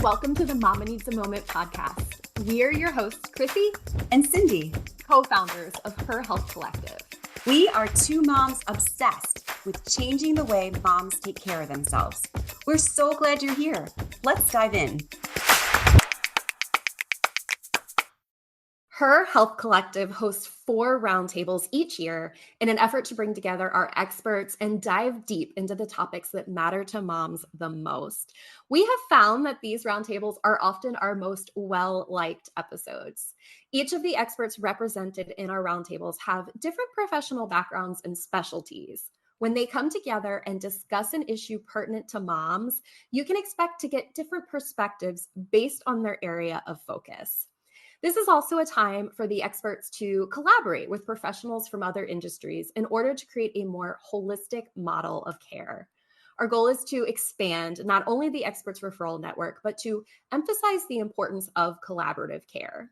Welcome to the Mama Needs a Moment podcast. We are your hosts, Chrissy and Cindy, co-founders of Her Health Collective. We are two moms obsessed with changing the way moms take care of themselves. We're so glad you're here. Let's dive in. Her Health Collective hosts 4 roundtables each year in an effort to bring together our experts and dive deep into the topics that matter to moms the most. We have found that these roundtables are often our most well-liked episodes. Each of the experts represented in our roundtables have different professional backgrounds and specialties. When they come together and discuss an issue pertinent to moms, you can expect to get different perspectives based on their area of focus. This is also a time for the experts to collaborate with professionals from other industries in order to create a more holistic model of care. Our goal is to expand not only the experts referral network, but to emphasize the importance of collaborative care.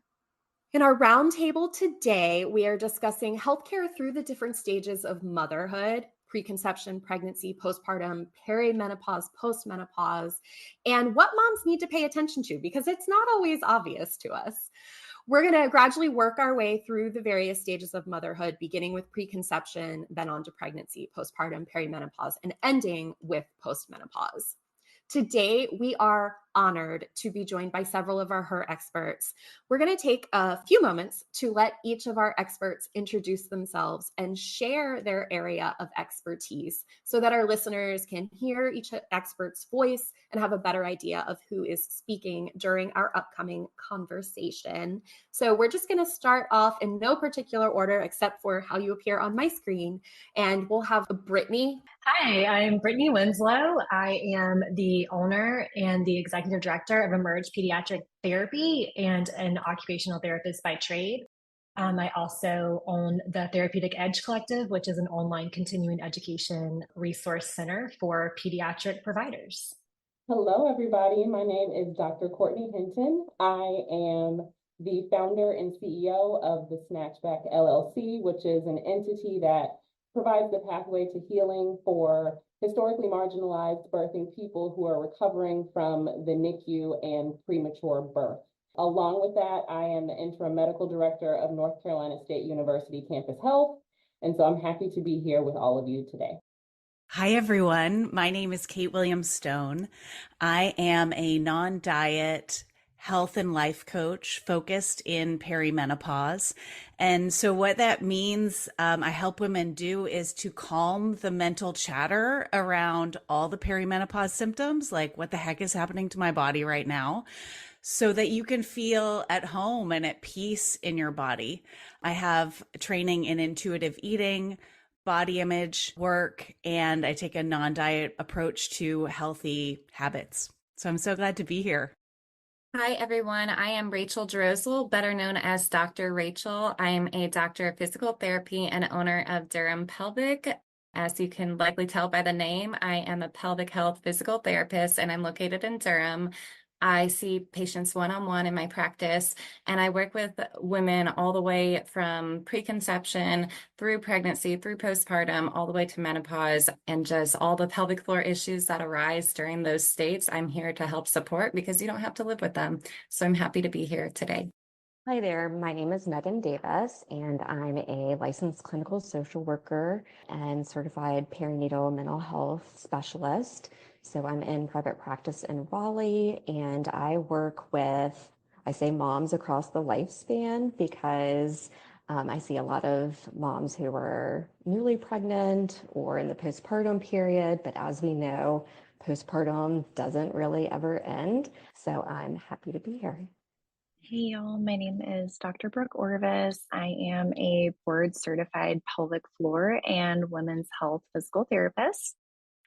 In our roundtable today, we are discussing healthcare through the different stages of motherhood, preconception, pregnancy, postpartum, perimenopause, postmenopause, and what moms need to pay attention to because it's not always obvious to us. We're going to gradually work our way through the various stages of motherhood, beginning with preconception, then on to pregnancy, postpartum, perimenopause, and ending with postmenopause. Today, we are honored to be joined by several of our Her experts. We're going to take a few moments to let each of our experts introduce themselves and share their area of expertise so that our listeners can hear each expert's voice and have a better idea of who is speaking during our upcoming conversation. So we're just going to start off in no particular order except for how you appear on my screen. And we'll have Brittany. Hi, I'm Brittany Winslow. I am the owner and the executive director of Emerge Pediatric Therapy and an occupational therapist by trade. I also own the Therapeutic Edge Collective, which is an online continuing education resource center for pediatric providers. Hello, everybody. My name is Dr. Courtney Hinton. I am the founder and CEO of the Snatchback LLC, which is an entity that provides the pathway to healing for historically marginalized birthing people who are recovering from the NICU and premature birth. Along with that, I am the interim medical director of North Carolina State University Campus Health, and so I'm happy to be here with all of you today. Hi, everyone. My name is Kate Williams-Stone. I am a non-diet health and life coach focused in perimenopause. And so what that means I help women do is to calm the mental chatter around all the perimenopause symptoms, like what the heck is happening to my body right now, so that you can feel at home and at peace in your body. I have training in intuitive eating, body image work, and I take a non-diet approach to healthy habits. So I'm so glad to be here. Hi, everyone. I am Rachel Drozel, better known as Dr. Rachel. I am a doctor of physical therapy and owner of Durham Pelvic. As you can likely tell by the name, I am a pelvic health physical therapist, and I'm located in Durham. I see patients one-on-one in my practice, and I work with women all the way from preconception through pregnancy, through postpartum, all the way to menopause, and just all the pelvic floor issues that arise during those states. I'm here to help support because you don't have to live with them. So I'm happy to be here today. Hi there, my name is Megan Davis, and I'm a licensed clinical social worker and certified perinatal mental health specialist. So I'm in private practice in Raleigh, and I work with, I say moms across the lifespan because I see a lot of moms who are newly pregnant or in the postpartum period, but as we know, postpartum doesn't really ever end. So I'm happy to be here. Hey y'all, my name is Dr. Brooke Orvis. I am a board certified pelvic floor and women's health physical therapist.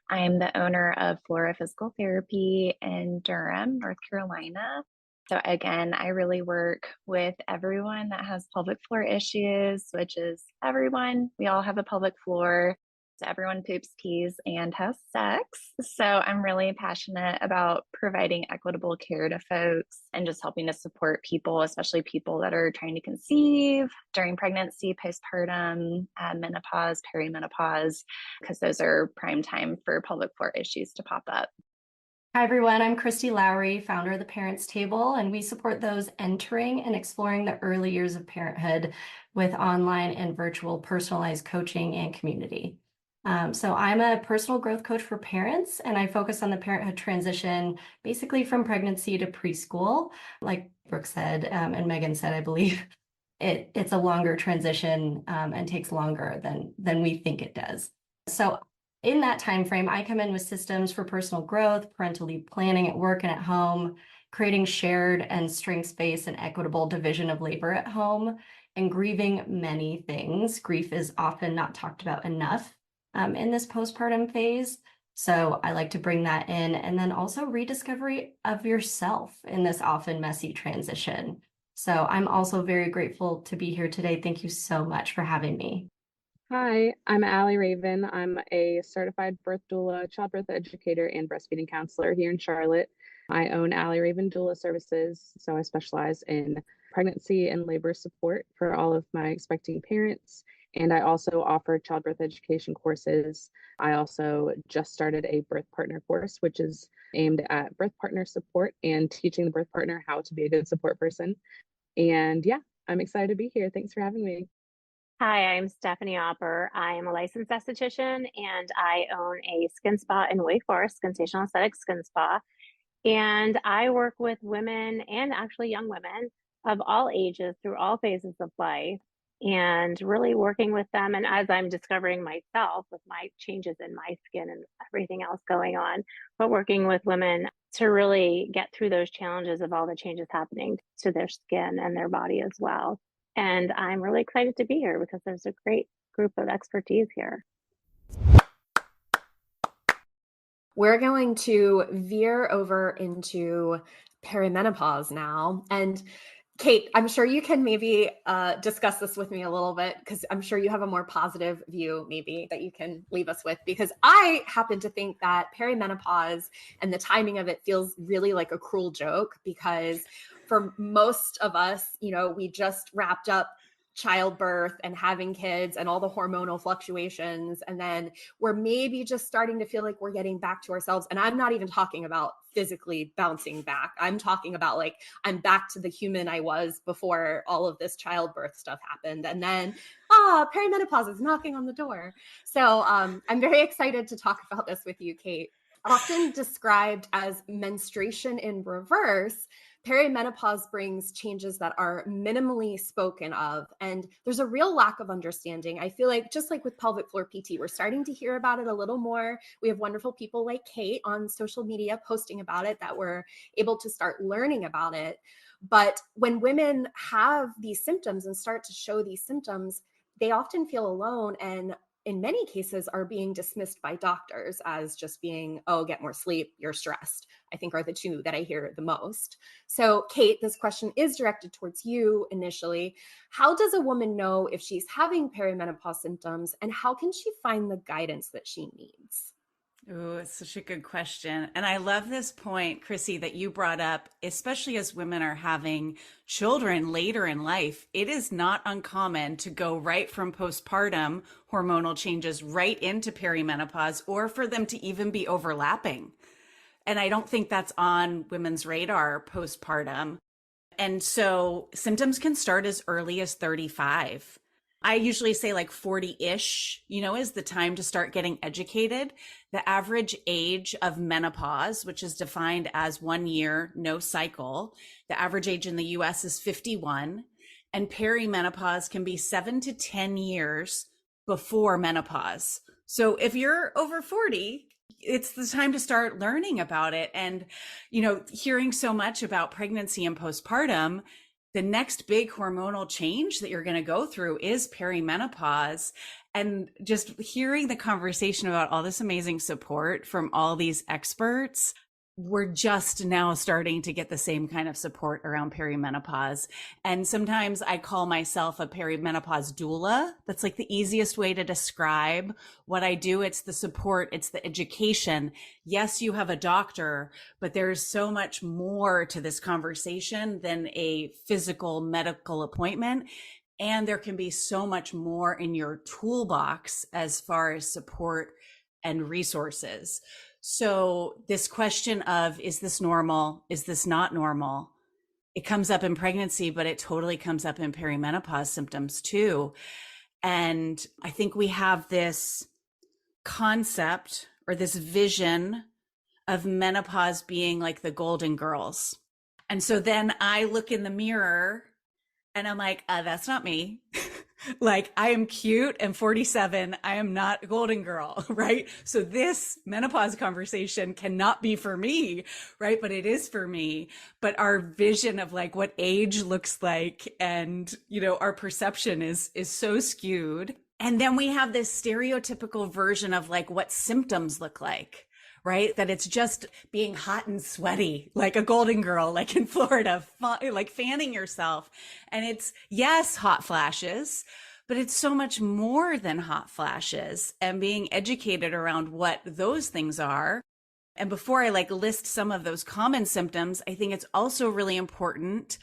I am the owner of Flora Physical Therapy in Durham, North Carolina. So again, I really work with everyone that has pelvic floor issues, which is everyone. We all have a pelvic floor. So everyone poops, pees, and has sex. So I'm really passionate about providing equitable care to folks and just helping to support people, especially people that are trying to conceive during pregnancy, postpartum, menopause, perimenopause, because those are prime time for pelvic floor issues to pop up. Hi, everyone. I'm Christy Lowry, founder of the Parents Table, and we support those entering and exploring the early years of parenthood with online and virtual personalized coaching and community. So I'm a personal growth coach for parents, and I focus on the parenthood transition, basically from pregnancy to preschool. Like Brooke said, and Megan said, I believe it's a longer transition and takes longer than we think it does. So in that time frame, I come in with systems for personal growth, parental leave planning at work and at home, creating shared and strengths-based and equitable division of labor at home, and grieving many things. Grief is often not talked about enough in this postpartum phase. So I like to bring that in, and then also rediscovery of yourself in this often messy transition. So I'm also very grateful to be here today. Thank you so much for having me. Hi, I'm Allie Raven. I'm a certified birth doula, childbirth educator, and breastfeeding counselor here in Charlotte. I own Allie Raven Doula Services, so I specialize in pregnancy and labor support for all of my expecting parents. And I also offer childbirth education courses. I also just started a birth partner course, which is aimed at birth partner support and teaching the birth partner how to be a good support person. And yeah, I'm excited to be here. Thanks for having me. Hi, I'm Stephanie Opper. I am a licensed esthetician and I own a skin spa in Wake Forest, Sensational Aesthetic Skin Spa. And I work with women and actually young women of all ages through all phases of life and really working with them. And as I'm discovering myself with my changes in my skin and everything else going on, but working with women to really get through those challenges of all the changes happening to their skin and their body as well. And I'm really excited to be here because there's a great group of expertise here. We're going to veer over into perimenopause now. And Kate, I'm sure you can maybe discuss this with me a little bit because I'm sure you have a more positive view maybe that you can leave us with, because I happen to think that perimenopause and the timing of it feels really like a cruel joke, because for most of us, we just wrapped up childbirth and having kids and all the hormonal fluctuations. And then we're maybe just starting to feel like we're getting back to ourselves. And I'm not even talking about physically bouncing back. I'm talking about like, I'm back to the human I was before all of this childbirth stuff happened. And then, perimenopause is knocking on the door. So I'm very excited to talk about this with you, Kate. Often described as menstruation in reverse, perimenopause brings changes that are minimally spoken of, and there's a real lack of understanding. I feel like just like with pelvic floor PT, we're starting to hear about it a little more. We have wonderful people like Kate on social media posting about it that we're able to start learning about it. But when women have these symptoms and start to show these symptoms, they often feel alone and in many cases are being dismissed by doctors as just being, oh, get more sleep, you're stressed, I think are the two that I hear the most. So Kate, this question is directed towards you initially. How does a woman know if she's having perimenopause symptoms, and how can she find the guidance that she needs? Oh, it's such a good question. And I love this point, Chrissy, that you brought up, especially as women are having children later in life. It is not uncommon to go right from postpartum hormonal changes right into perimenopause, or for them to even be overlapping. And I don't think that's on women's radar postpartum. And so symptoms can start as early as 35. I usually say like 40-ish, is the time to start getting educated. The average age of menopause, which is defined as 1 year, no cycle, the average age in the US is 51, and perimenopause can be 7 to 10 years before menopause. So if you're over 40, it's the time to start learning about it. And, hearing so much about pregnancy and postpartum, the next big hormonal change that you're going to go through is perimenopause. And just hearing the conversation about all this amazing support from all these experts, we're just now starting to get the same kind of support around perimenopause. And sometimes I call myself a perimenopause doula. That's like the easiest way to describe what I do. It's the support, it's the education. Yes, you have a doctor, but there's so much more to this conversation than a physical medical appointment. And there can be so much more in your toolbox as far as support and resources. So this question of, is this normal? Is this not normal? It comes up in pregnancy, but it totally comes up in perimenopause symptoms too. And I think we have this concept or this vision of menopause being like the Golden Girls. And so then I look in the mirror and I'm like, that's not me. Like, I am cute and 47. I am not a golden girl, right? So this menopause conversation cannot be for me, right? But it is for me. But our vision of like what age looks like and, you know, our perception is so skewed. And then we have this stereotypical version of like what symptoms look like, right? That it's just being hot and sweaty, like a golden girl, like in Florida, like fanning yourself. And it's, yes, hot flashes, but it's so much more than hot flashes, and being educated around what those things are. And before I like list some of those common symptoms, I think it's also really important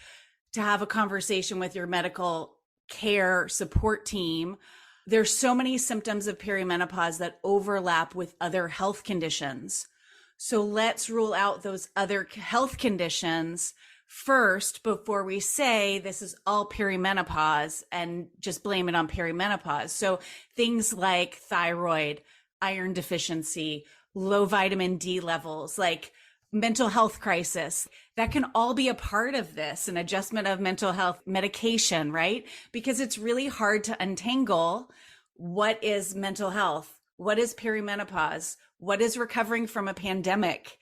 to have a conversation with your medical care support team. There's so many symptoms of perimenopause that overlap with other health conditions. So let's rule out those other health conditions first before we say this is all perimenopause and just blame it on perimenopause. So things like thyroid, iron deficiency, low vitamin D levels, like mental health crisis, that can all be a part of this, an adjustment of mental health medication, right? Because it's really hard to untangle what is mental health, what is perimenopause, what is recovering from a pandemic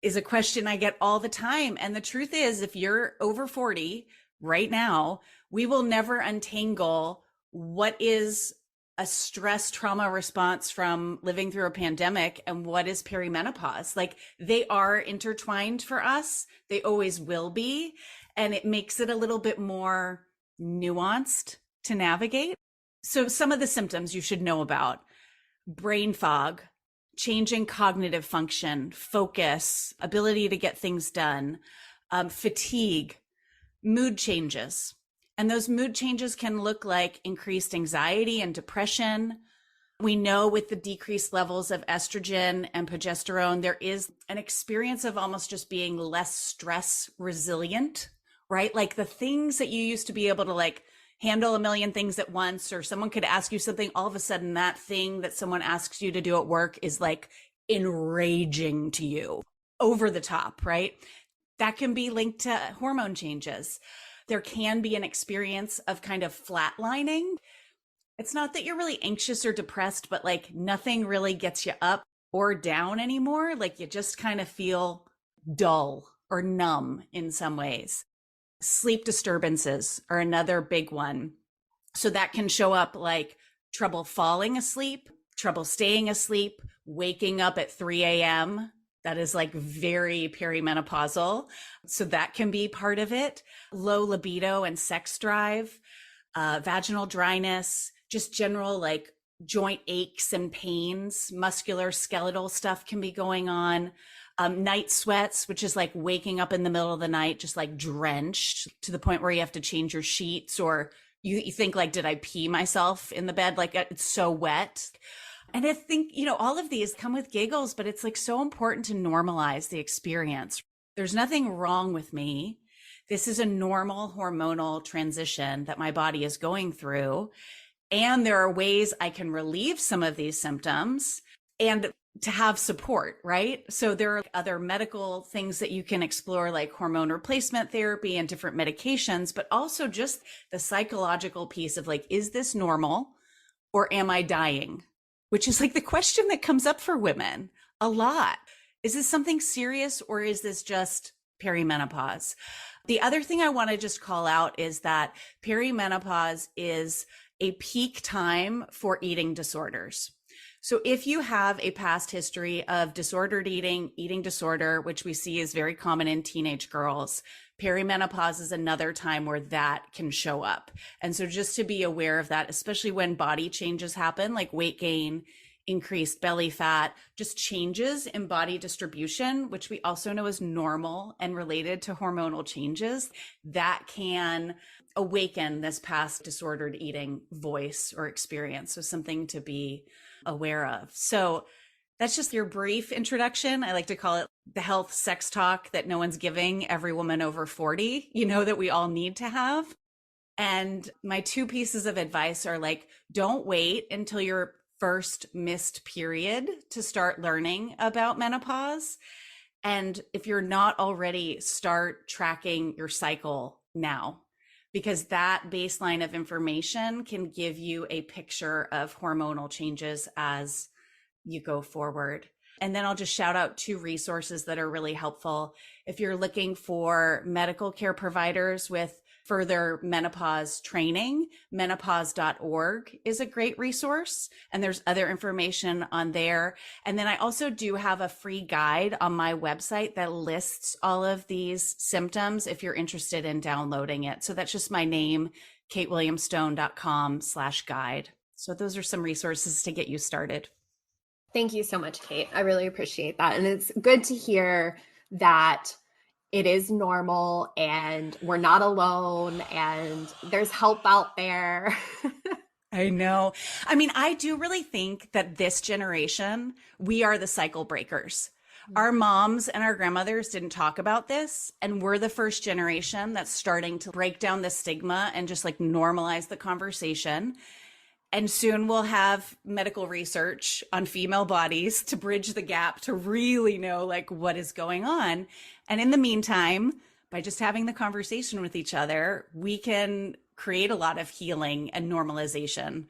is a question I get all the time. And the truth is, if you're over 40 right now, we will never untangle what is a stress trauma response from living through a pandemic and what is perimenopause. Like, they are intertwined for us. They always will be. And it makes it a little bit more nuanced to navigate. So some of the symptoms you should know about: brain fog, changing cognitive function, focus, ability to get things done, fatigue, mood changes. And those mood changes can look like increased anxiety and depression. We know with the decreased levels of estrogen and progesterone, there is an experience of almost just being less stress resilient, right? Like the things that you used to be able to like handle a million things at once, or someone could ask you something, all of a sudden that thing that someone asks you to do at work is like enraging to you, over the top, right? That can be linked to hormone changes. There can be an experience of kind of flatlining. It's not that you're really anxious or depressed, but like nothing really gets you up or down anymore. Like you just kind of feel dull or numb in some ways. Sleep disturbances are another big one. So that can show up like trouble falling asleep, trouble staying asleep, waking up at 3 a.m. That is like very perimenopausal. So that can be part of it. Low libido and sex drive, vaginal dryness, just general like joint aches and pains, muscular skeletal stuff can be going on. Night sweats, which is like waking up in the middle of the night, just like drenched to the point where you have to change your sheets, or you think like, did I pee myself in the bed? Like it's so wet. And I think, you know, all of these come with giggles, but it's like so important to normalize the experience. There's nothing wrong with me. This is a normal hormonal transition that my body is going through. And there are ways I can relieve some of these symptoms and to have support, right? So there are other medical things that you can explore, like hormone replacement therapy and different medications, but also just the psychological piece of like, is this normal or am I dying? Which is like the question that comes up for women a lot. Is this something serious or is this just perimenopause? The other thing I want to just call out is that perimenopause is a peak time for eating disorders. So if you have a past history of disordered eating, eating disorder, which we see is very common in teenage girls, perimenopause is another time where that can show up. And so just to be aware of that, especially when body changes happen, like weight gain, increased belly fat, just changes in body distribution, which we also know is normal and related to hormonal changes, that can awaken this past disordered eating voice or experience. So something to be aware of. So That's just your brief introduction. I like to call it the health sex talk that no one's giving every woman over 40, that we all need to have. And my two pieces of advice are like, don't wait until your first missed period to start learning about menopause. And if you're not already, start tracking your cycle now, because that baseline of information can give you a picture of hormonal changes as you go forward. And then I'll just shout out two resources that are really helpful. If you're looking for medical care providers with further menopause training, menopause.org is a great resource. And there's other information on there. And then I also do have a free guide on my website that lists all of these symptoms if you're interested in downloading it. So that's just my name, katewilliamstone.com/guide. So those are some resources to get you started. Thank you so much, Kate. I really appreciate that. And it's good to hear that it is normal and we're not alone and there's help out there. I know. I mean, I do really think that this generation, we are the cycle breakers. Our moms and our grandmothers didn't talk about this, and we're the first generation that's starting to break down the stigma and just like normalize the conversation. And soon we'll have medical research on female bodies to bridge the gap to really know like what is going on. And in the meantime, by just having the conversation with each other, we can create a lot of healing and normalization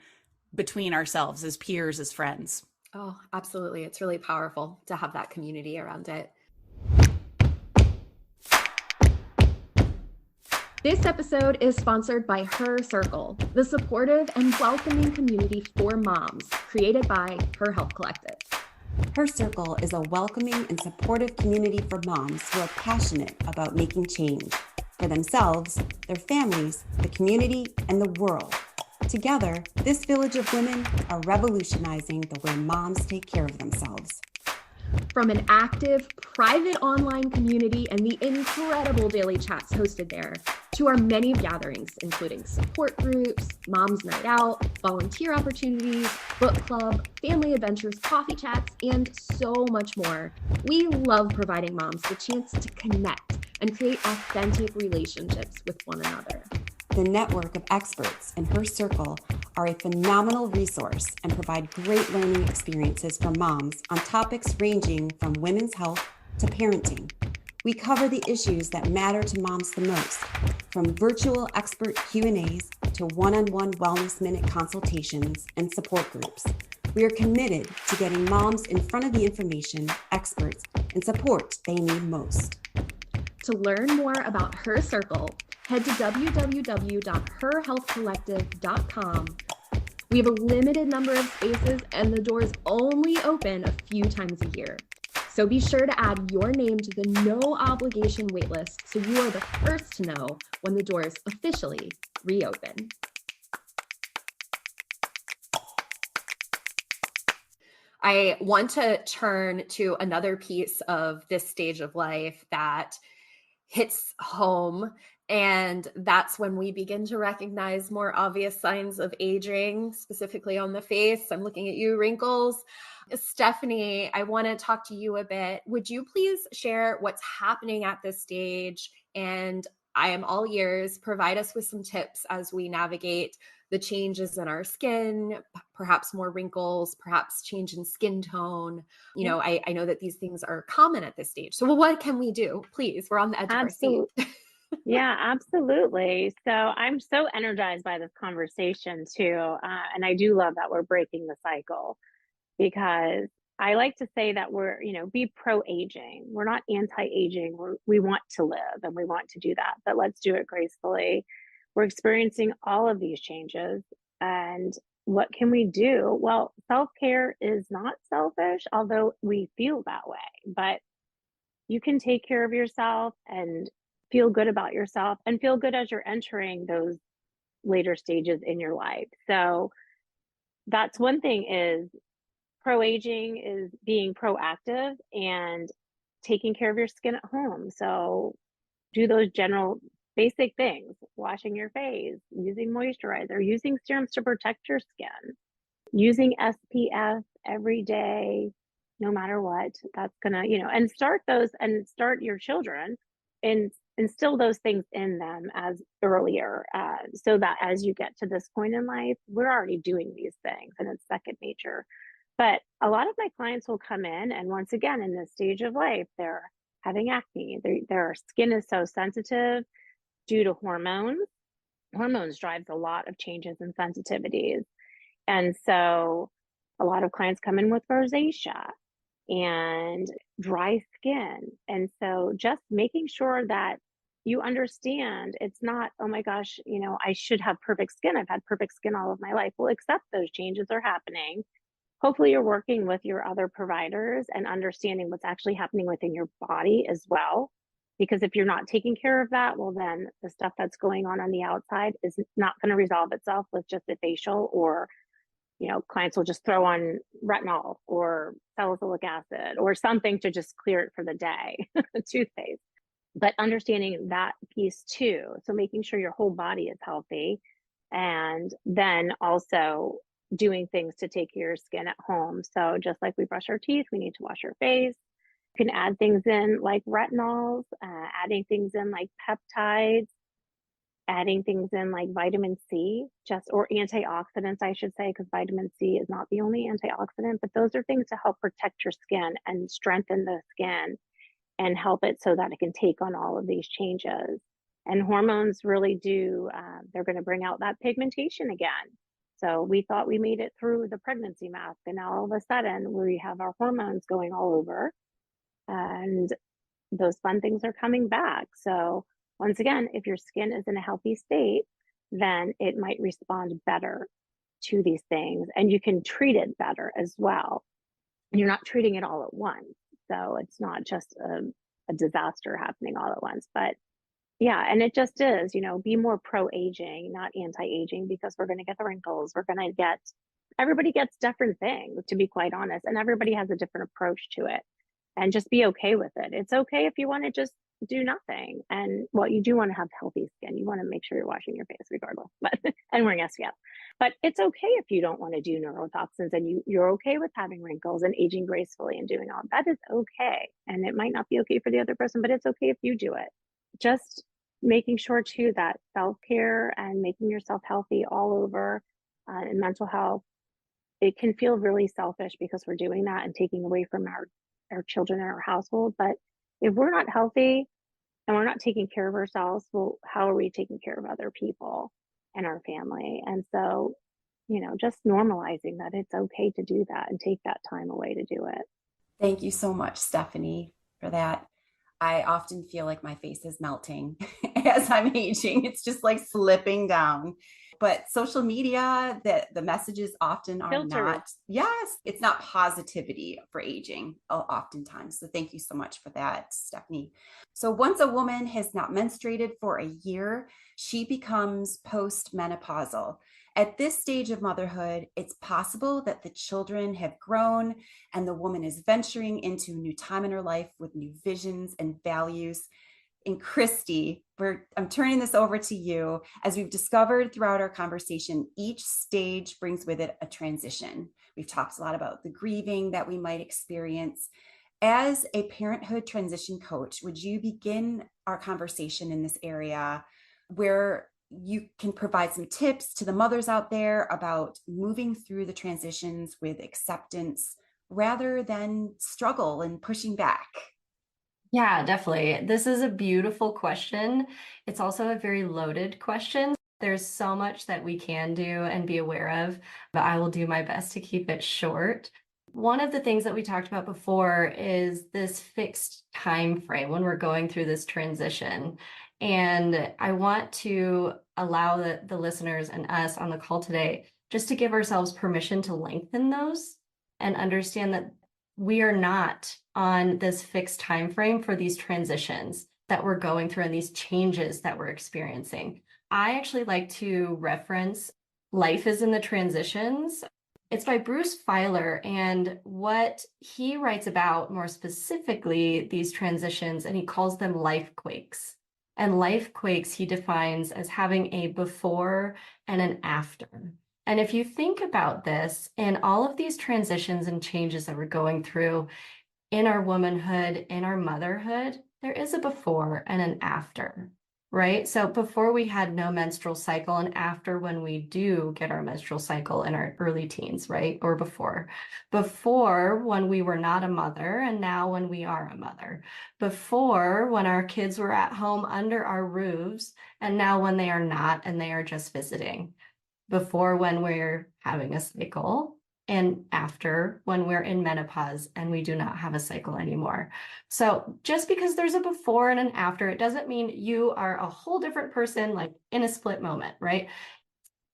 between ourselves as peers, as friends. Oh, absolutely. It's really powerful to have that community around it. This episode is sponsored by Her Circle, the supportive and welcoming community for moms created by Her Health Collective. Her Circle is a welcoming and supportive community for moms who are passionate about making change for themselves, their families, the community, and the world. Together, this village of women are revolutionizing the way moms take care of themselves. From an active, private online community and the incredible daily chats hosted there, to our many gatherings, including support groups, Moms Night Out, volunteer opportunities, book club, family adventures, coffee chats, and so much more. We love providing moms the chance to connect and create authentic relationships with one another. The network of experts in Her Circle are a phenomenal resource and provide great learning experiences for moms on topics ranging from women's health to parenting. We cover the issues that matter to moms the most, from virtual expert Q&As to one-on-one wellness minute consultations and support groups. We are committed to getting moms in front of the information, experts, and support they need most. To learn more about Her Circle, head to www.herhealthcollective.com. We have a limited number of spaces and the doors only open a few times a year. So be sure to add your name to the no obligation waitlist so you are the first to know when the doors officially reopen. I want to turn to another piece of this stage of life that hits home, and that's when we begin to recognize more obvious signs of aging, specifically on the face. I'm looking at you, wrinkles. Stephanie, I want to talk to you a bit. Would you please share what's happening at this stage? And I am all ears. Provide us with some tips as we navigate the changes in our skin, perhaps more wrinkles, perhaps change in skin tone. I know that these things are common at this stage. So what can we do? Please, we're on the edge of our seat. Yeah, absolutely. So I'm so energized by this conversation too. And I do love that we're breaking the cycle, because I like to say that we're, be pro-aging. We're not anti-aging. We want to live and we want to do that, but let's do it gracefully. We're experiencing all of these changes, and what can we do? Well, self-care is not selfish, although we feel that way, but you can take care of yourself and feel good about yourself and feel good as you're entering those later stages in your life. So that's one thing, is pro-aging is being proactive and taking care of your skin at home. So do those general basic things: washing your face, using moisturizer, using serums to protect your skin, using SPF every day, no matter what. That's gonna, and start your children and instill those things in them as earlier, so that as you get to this point in life, we're already doing these things and it's second nature. But a lot of my clients will come in, and once again, in this stage of life, they're having acne. Their skin is so sensitive due to hormones. Hormones drives a lot of changes and sensitivities. And so a lot of clients come in with rosacea and dry skin. And so just making sure that you understand it's not, oh my gosh, I should have perfect skin. I've had perfect skin all of my life. Well, accept those changes are happening. Hopefully you're working with your other providers and understanding what's actually happening within your body as well. Because if you're not taking care of that, well, then the stuff that's going on the outside is not going to resolve itself with just a facial, or, clients will just throw on retinol or salicylic acid or something to just clear it for the day, toothpaste. But understanding that piece too. So making sure your whole body is healthy, and then also doing things to take care of your skin at home. So just like we brush our teeth, we need to wash our face. You can add things in like retinols, adding things in like peptides, adding things in like vitamin C, or antioxidants, I should say, because vitamin C is not the only antioxidant, but those are things to help protect your skin and strengthen the skin and help it so that it can take on all of these changes. And hormones really do, they're going to bring out that pigmentation again. So we thought we made it through the pregnancy mask, and now all of a sudden we have our hormones going all over, and those fun things are coming back. So once again, if your skin is in a healthy state, then it might respond better to these things, and you can treat it better as well. You're not treating it all at once. So it's not just a disaster happening all at once, but yeah, and it just is, be more pro-aging, not anti-aging, because we're going to get the wrinkles. Everybody gets different things, to be quite honest, and everybody has a different approach to it, and just be okay with it. It's okay if you want to just do nothing. And you do want to have healthy skin. You want to make sure you're washing your face regardless, and wearing SPF. But it's okay if you don't want to do neurotoxins and you're okay with having wrinkles and aging gracefully and doing all that is okay. And it might not be okay for the other person, but it's okay if you do it. Just making sure too that self-care and making yourself healthy all over, and mental health, it can feel really selfish because we're doing that and taking away from our children and our household. But if we're not healthy and we're not taking care of ourselves, well, how are we taking care of other people and our family? And so, just normalizing that it's okay to do that and take that time away to do it. Thank you so much, Stephanie, for that. I often feel like my face is melting as I'm aging. It's just like slipping down. But social media, the messages often are not, yes, it's not positivity for aging oftentimes. So thank you so much for that, Stephanie. So once a woman has not menstruated for a year, she becomes postmenopausal. At this stage of motherhood, it's possible that the children have grown and the woman is venturing into a new time in her life with new visions and values. And Christy, I'm turning this over to you. As we've discovered throughout our conversation, each stage brings with it a transition. We've talked a lot about the grieving that we might experience. As a parenthood transition coach, would you begin our conversation in this area where you can provide some tips to the mothers out there about moving through the transitions with acceptance rather than struggle and pushing back? Yeah, definitely. This is a beautiful question. It's also a very loaded question. There's so much that we can do and be aware of, but I will do my best to keep it short. One of the things that we talked about before is this fixed time frame when we're going through this transition. And I want to allow the listeners and us on the call today just to give ourselves permission to lengthen those and understand that we are not on this fixed time frame for these transitions that we're going through and these changes that we're experiencing. I actually like to reference Life is in the Transitions. It's by Bruce Feiler, and what he writes about more specifically these transitions, and he calls them life quakes. And life quakes he defines as having a before and an after. And if you think about this, in all of these transitions and changes that we're going through in our womanhood, in our motherhood, there is a before and an after, right? So before we had no menstrual cycle, and after when we do get our menstrual cycle in our early teens, right? Or before when we were not a mother, and now when we are a mother, before when our kids were at home under our roofs, and now when they are not and they are just visiting, before when we're having a cycle, and after when we're in menopause and we do not have a cycle anymore. So just because there's a before and an after, it doesn't mean you are a whole different person, like in a split moment, right?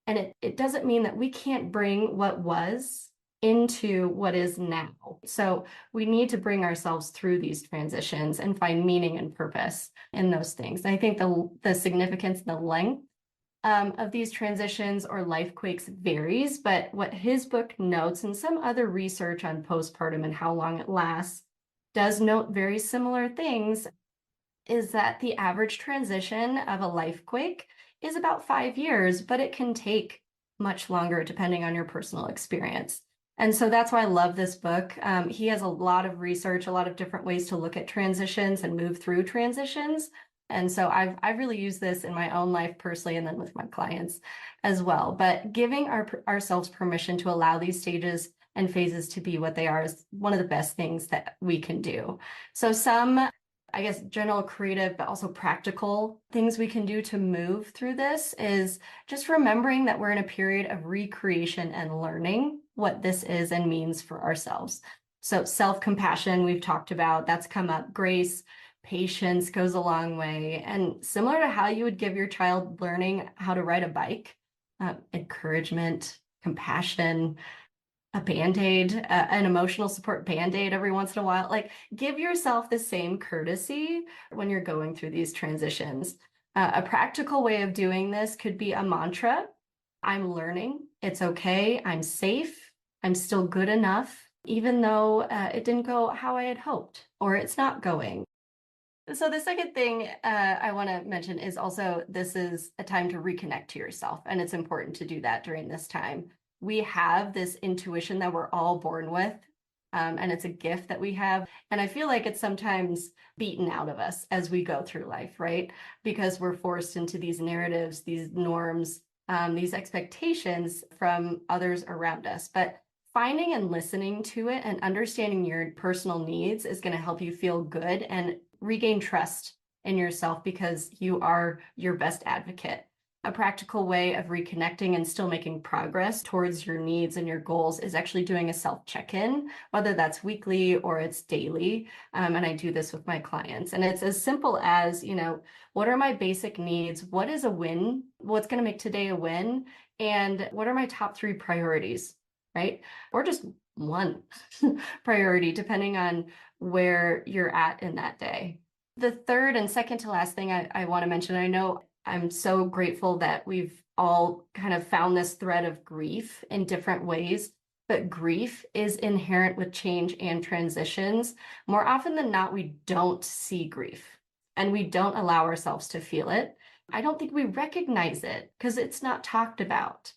And it doesn't mean that we can't bring what was into what is now. So we need to bring ourselves through these transitions and find meaning and purpose in those things. And I think the significance, the length of these transitions or life quakes varies, but what his book notes and some other research on postpartum and how long it lasts does note very similar things, is that the average transition of a life quake is about 5 years, but it can take much longer depending on your personal experience. And so that's why I love this book. He has a lot of research, a lot of different ways to look at transitions and move through transitions. And so I've really used this in my own life personally and then with my clients as well. But giving ourselves permission to allow these stages and phases to be what they are is one of the best things that we can do. So some, I guess, general creative, but also practical things we can do to move through this is just remembering that we're in a period of recreation and learning what this is and means for ourselves. So self-compassion, we've talked about, that's come up. Grace, patience goes a long way. And similar to how you would give your child learning how to ride a bike, encouragement, compassion, a Band-Aid, an emotional support Band-Aid every once in a while. Like, give yourself the same courtesy when you're going through these transitions. A practical way of doing this could be a mantra. I'm learning. It's okay. I'm safe. I'm still good enough, even though it didn't go how I had hoped, or it's not going. So the second thing I want to mention is also this is a time to reconnect to yourself, and it's important to do that during this time. We have this intuition that we're all born with, and it's a gift that we have. And I feel like it's sometimes beaten out of us as we go through life, right? Because we're forced into these narratives, these norms, these expectations from others around us. But finding and listening to it and understanding your personal needs is going to help you feel good and regain trust in yourself because you are your best advocate. A practical way of reconnecting and still making progress towards your needs and your goals is actually doing a self check-in, whether that's weekly or it's daily. And I do this with my clients. And it's as simple as, what are my basic needs? What is a win? What's going to make today a win? And what are my top 3 priorities, right? Or just one priority, depending on where you're at in that day. The third and second to last thing I want to mention, I know I'm so grateful that we've all kind of found this thread of grief in different ways, but grief is inherent with change and transitions. More often than not, we don't see grief and we don't allow ourselves to feel it. I don't think we recognize it because it's not talked about.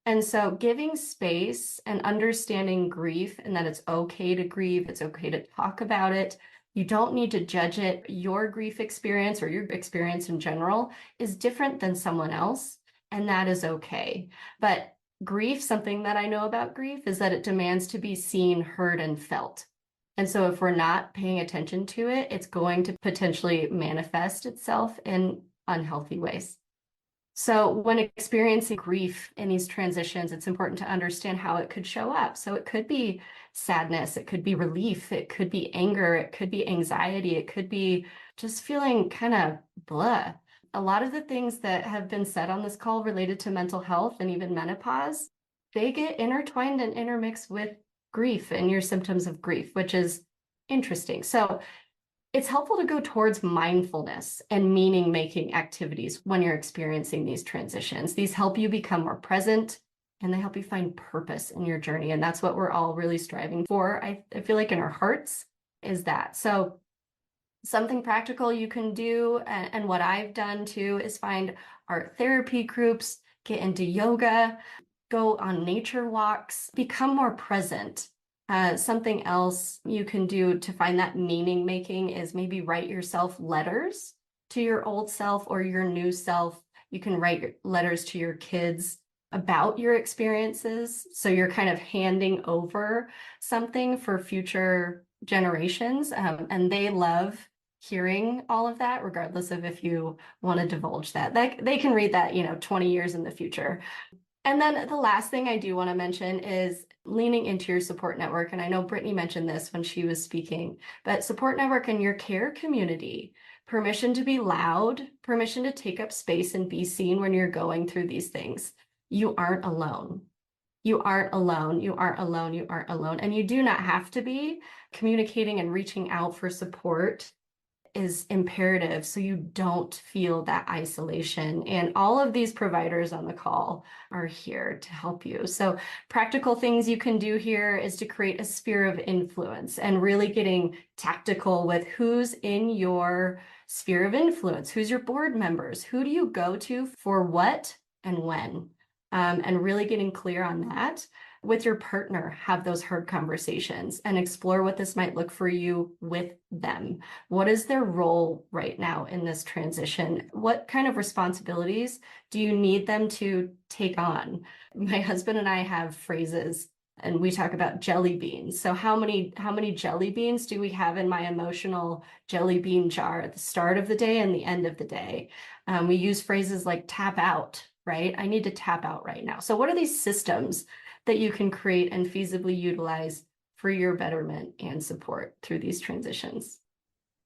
And so giving space and understanding grief and that it's okay to grieve, it's okay to talk about it. You don't need to judge it. Your grief experience or your experience in general is different than someone else, and that is okay. But grief, something that I know about grief is that it demands to be seen, heard, and felt. And so if we're not paying attention to it, it's going to potentially manifest itself in unhealthy ways. So when experiencing grief in these transitions, it's important to understand how it could show up. So it could be sadness, it could be relief, it could be anger, it could be anxiety, it could be just feeling kind of blah. A lot of the things that have been said on this call related to mental health and even menopause, they get intertwined and intermixed with grief and your symptoms of grief, which is interesting. So it's helpful to go towards mindfulness and meaning-making activities when you're experiencing these transitions. These help you become more present and they help you find purpose in your journey. And that's what we're all really striving for. I feel like in our hearts is that. So something practical you can do, and what I've done too, is find art therapy groups, get into yoga, go on nature walks, become more present. Something else you can do to find that meaning making is maybe write yourself letters to your old self or your new self. You can write letters to your kids about your experiences. So you're kind of handing over something for future generations. And they love hearing all of that, regardless of if you want to divulge that. They can read that, 20 years in the future. And then the last thing I do want to mention is leaning into your support network. And I know Brittany mentioned this when she was speaking, but support network in your care community, permission to be loud, permission to take up space and be seen when you're going through these things. You aren't alone. You aren't alone. You aren't alone. You aren't alone. And you do not have to be. Communicating and reaching out for support is imperative so you don't feel that isolation. And all of these providers on the call are here to help you. So practical things you can do here is to create a sphere of influence and really getting tactical with who's in your sphere of influence, who's your board members, who do you go to for what and when, and really getting clear on that. With your partner, have those hard conversations and explore what this might look for you with them. What is their role right now in this transition? What kind of responsibilities do you need them to take on? My husband and I have phrases and we talk about jelly beans. So how many jelly beans do we have in my emotional jelly bean jar at the start of the day and the end of the day? We use phrases like tap out, right? I need to tap out right now. So what are these systems that you can create and feasibly utilize for your betterment and support through these transitions?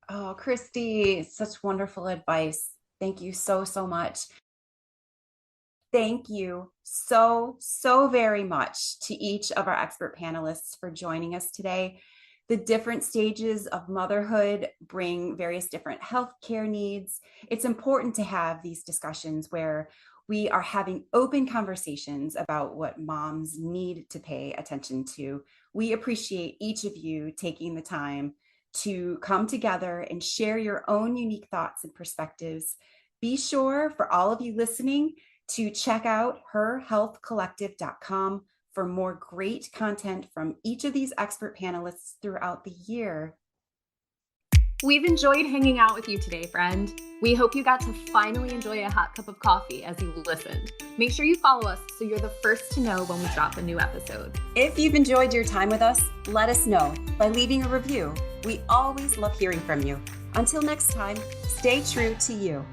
Oh, Christy, such wonderful advice. Thank you so, so much. Thank you so, so very much to each of our expert panelists for joining us today. The different stages of motherhood bring various different healthcare needs. It's important to have these discussions where we are having open conversations about what moms need to pay attention to. We appreciate each of you taking the time to come together and share your own unique thoughts and perspectives. Be sure for all of you listening to check out herhealthcollective.com for more great content from each of these expert panelists throughout the year. We've enjoyed hanging out with you today, friend. We hope you got to finally enjoy a hot cup of coffee as you listened. Make sure you follow us so you're the first to know when we drop a new episode. If you've enjoyed your time with us, let us know by leaving a review. We always love hearing from you. Until next time, stay true to you.